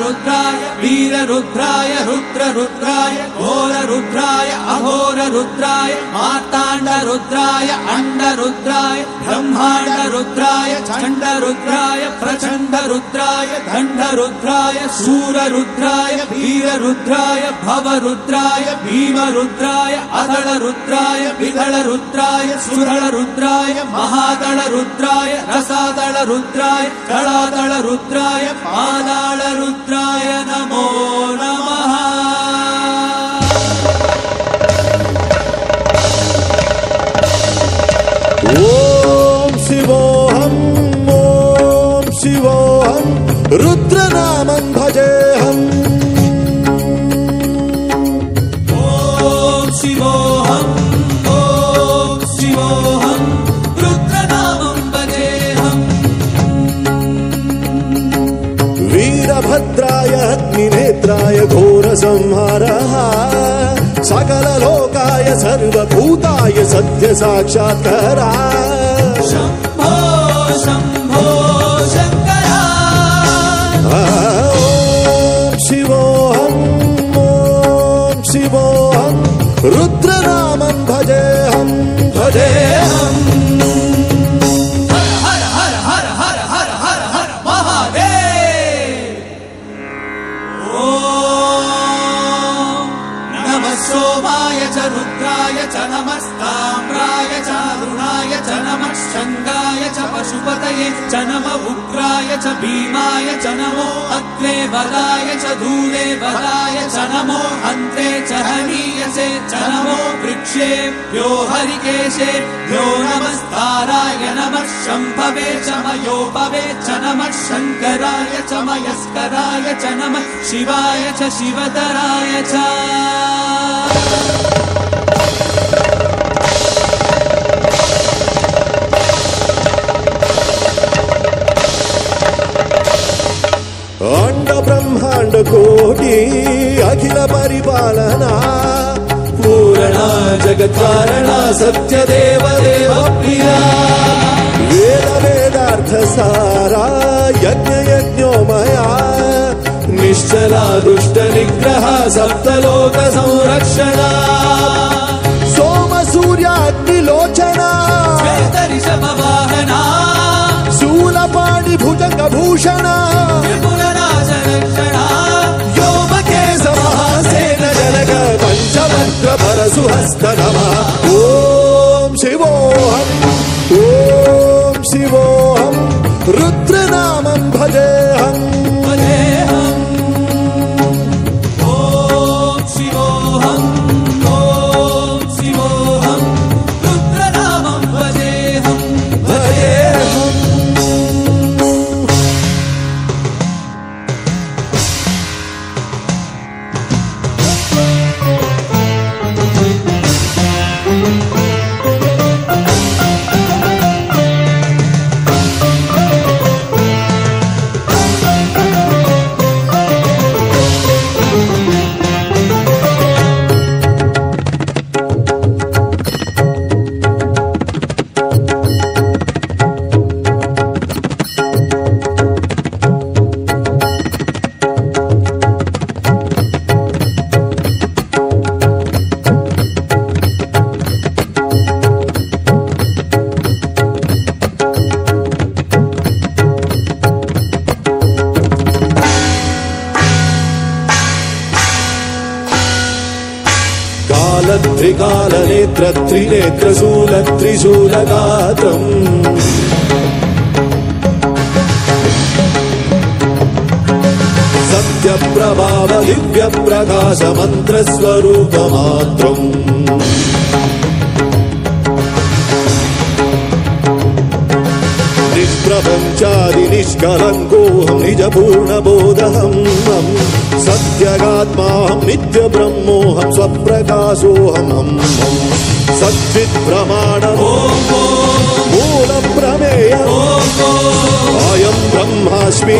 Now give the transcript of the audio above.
रुद्राय वीररुद्राय रुद्ररुद्राय घोररुद्राय अघोररुद्राय मार्ताण्डरुद्राय अण्डरुद्राय ब्रह्माण्डरुद्राय चण्डरुद्राय प्रचण्डरुद्राय दण्डरुद्राय शूररुद्राय वीररुद्राय भवरुद्राय भीमरुद्राय अदलरुद्राय विदलरुद्राय सुदलरुद्राय महादलरुद्राय रसादलरुद्राय कलादलरुद्राय पादालरुद्राय नमो नमः। ओम शिवोऽहं रुद्रनामं भजेऽहं। ओम शिवोऽहं रुद्रनामं भजेऽहं। वीरभद्राय अग्निनेत्राय घोरसंहारः सकललोकाय सर्वभूताय सत्यसाक्षात्कारा। शम्भो शम्भो शङ्करा। ओम शिवोऽहं रुद्रनामं भजेऽहं भजेऽहम्। हर हर हर हर हर हर हर महादेव। ओम नमः सोमाय च रुद्राय च नमस्ताम्राय च अरुणाय च नमः शङ्गाय च पशुपतये च नमः उग्राय च भीमाय च नमो अग्रे वदाय च धूले वदाय च नमो अन्त्रे च हनीयसे च नमो वृक्षेभ्यो हरिकेशेभ्यो नमस्ताराय नमः शम्भवे च मयोपवे च नमः शङ्कराय च मयस्कराय च नमः शिवाय च शिवतराय च। अंड ब्रह्मांड कोटि अखिल परिपालना पूरणा जगत् कारणा सत्य देव देव प्रिया। वेद वेदार्थ सारा यज्ञ यज्ञोमया निश्चला दुष्ट निग्रह सप्तलोक संरक्षणा। सोम सूर्याग्निलोचना ऋषभवाहना शूलपाणि भुजंग भूषणा त्रिपुरनाशरक्षणा व्योमकेशमहासेन जनक पंचमन्त्र परशुहस्त नमः। ओम शिवोऽहं रुद्रनामं भजेऽहं भजेऽहम्। ओम शिवोऽहं रुद्रनामं भजेऽहं भजेऽहम्। त्रिकालनेत्र त्रिनेत्रशूल त्रिशूलगात्रम् सत्यप्रभाव दिव्यप्रकाश मन्त्रस्वरूपमात्रम् निष्प्रपञ्चादि निष्कलङ्कोऽहं निजपूर्णबोधहं सत्यगात्माहं नित्यब्रह्मोऽहं स्वप्रकाशोऽहं सच्चित्प्रमाणम् मूलप्रमेयम् अयं ब्रह्मास्मि